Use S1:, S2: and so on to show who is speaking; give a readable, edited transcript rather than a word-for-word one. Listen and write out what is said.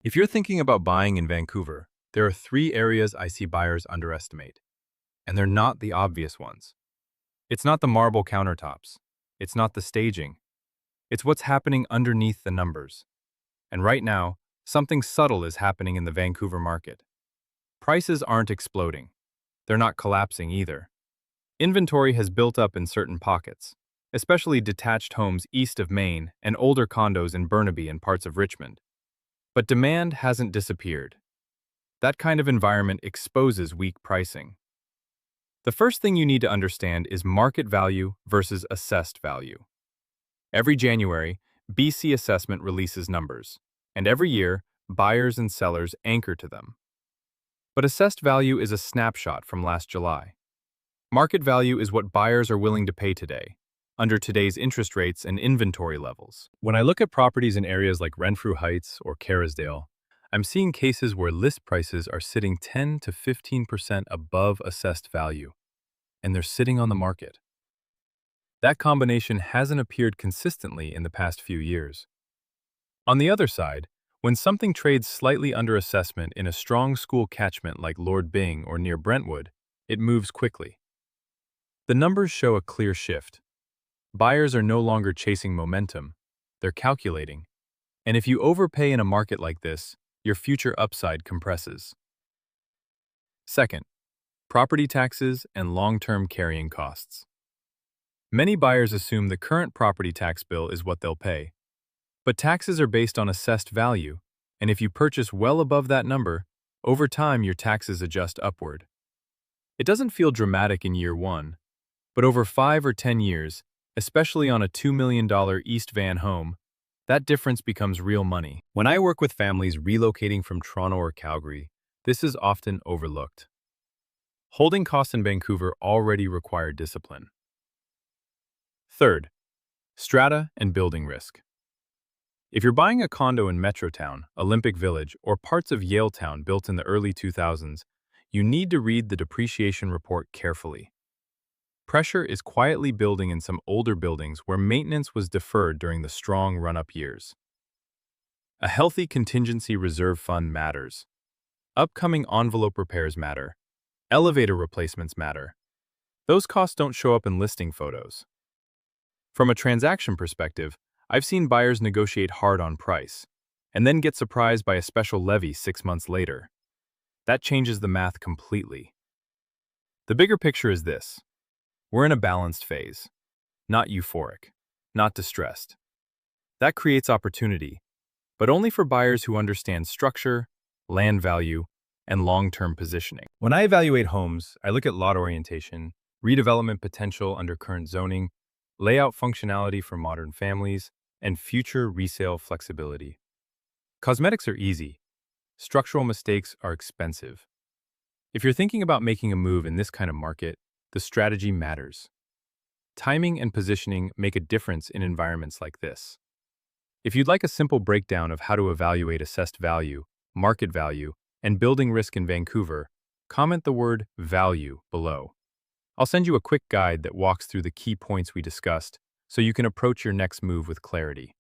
S1: If you're thinking about buying in Vancouver, there are three areas I see buyers underestimate, and they're not the obvious ones. It's not the marble countertops. It's not the staging. It's what's happening underneath the numbers. And right now, something subtle is happening in the Vancouver market. Prices aren't exploding. They're not collapsing either. Inventory has built up in certain pockets, especially detached homes east of Maine and older condos in Burnaby and parts of Richmond. But demand hasn't disappeared. That kind of environment exposes weak pricing. The first thing you need to understand is market value versus assessed value. Every January, BC Assessment releases numbers, and every year, buyers and sellers anchor to them. But assessed value is a snapshot from last July. Market value is what buyers are willing to pay today, under today's interest rates and inventory levels. When I look at properties in areas like Renfrew Heights or Kerrisdale, I'm seeing cases where list prices are sitting 10 to 15% above assessed value, and they're sitting on the market. That combination hasn't appeared consistently in the past few years. On the other side, when something trades slightly under assessment in a strong school catchment like Lord Byng or near Brentwood, it moves quickly. The numbers show a clear shift. Buyers are no longer chasing momentum, they're calculating. And if you overpay in a market like this, your future upside compresses. Second, property taxes and long-term carrying costs. Many buyers assume the current property tax bill is what they'll pay. But taxes are based on assessed value, and if you purchase well above that number, over time your taxes adjust upward. It doesn't feel dramatic in year one, but over 5 or 10 years, especially on a $2 million East Van home, that difference becomes real money. When I work with families relocating from Toronto or Calgary, this is often overlooked. Holding costs in Vancouver already require discipline. Third, strata and building risk. If you're buying a condo in Metrotown, Olympic Village, or parts of Yaletown built in the early 2000s, you need to read the depreciation report carefully. Pressure is quietly building in some older buildings where maintenance was deferred during the strong run-up years. A healthy contingency reserve fund matters. Upcoming envelope repairs matter. Elevator replacements matter. Those costs don't show up in listing photos. From a transaction perspective, I've seen buyers negotiate hard on price, and then get surprised by a special levy 6 months later. That changes the math completely. The bigger picture is this. We're in a balanced phase, not euphoric, not distressed. That creates opportunity, but only for buyers who understand structure, land value, and long-term positioning. When I evaluate homes, I look at lot orientation, redevelopment potential under current zoning, layout functionality for modern families, and future resale flexibility. Cosmetics are easy. Structural mistakes are expensive. If you're thinking about making a move in this kind of market, the strategy matters. Timing and positioning make a difference in environments like this. If you'd like a simple breakdown of how to evaluate assessed value, market value, and building risk in Vancouver, comment the word value below. I'll send you a quick guide that walks through the key points we discussed so you can approach your next move with clarity.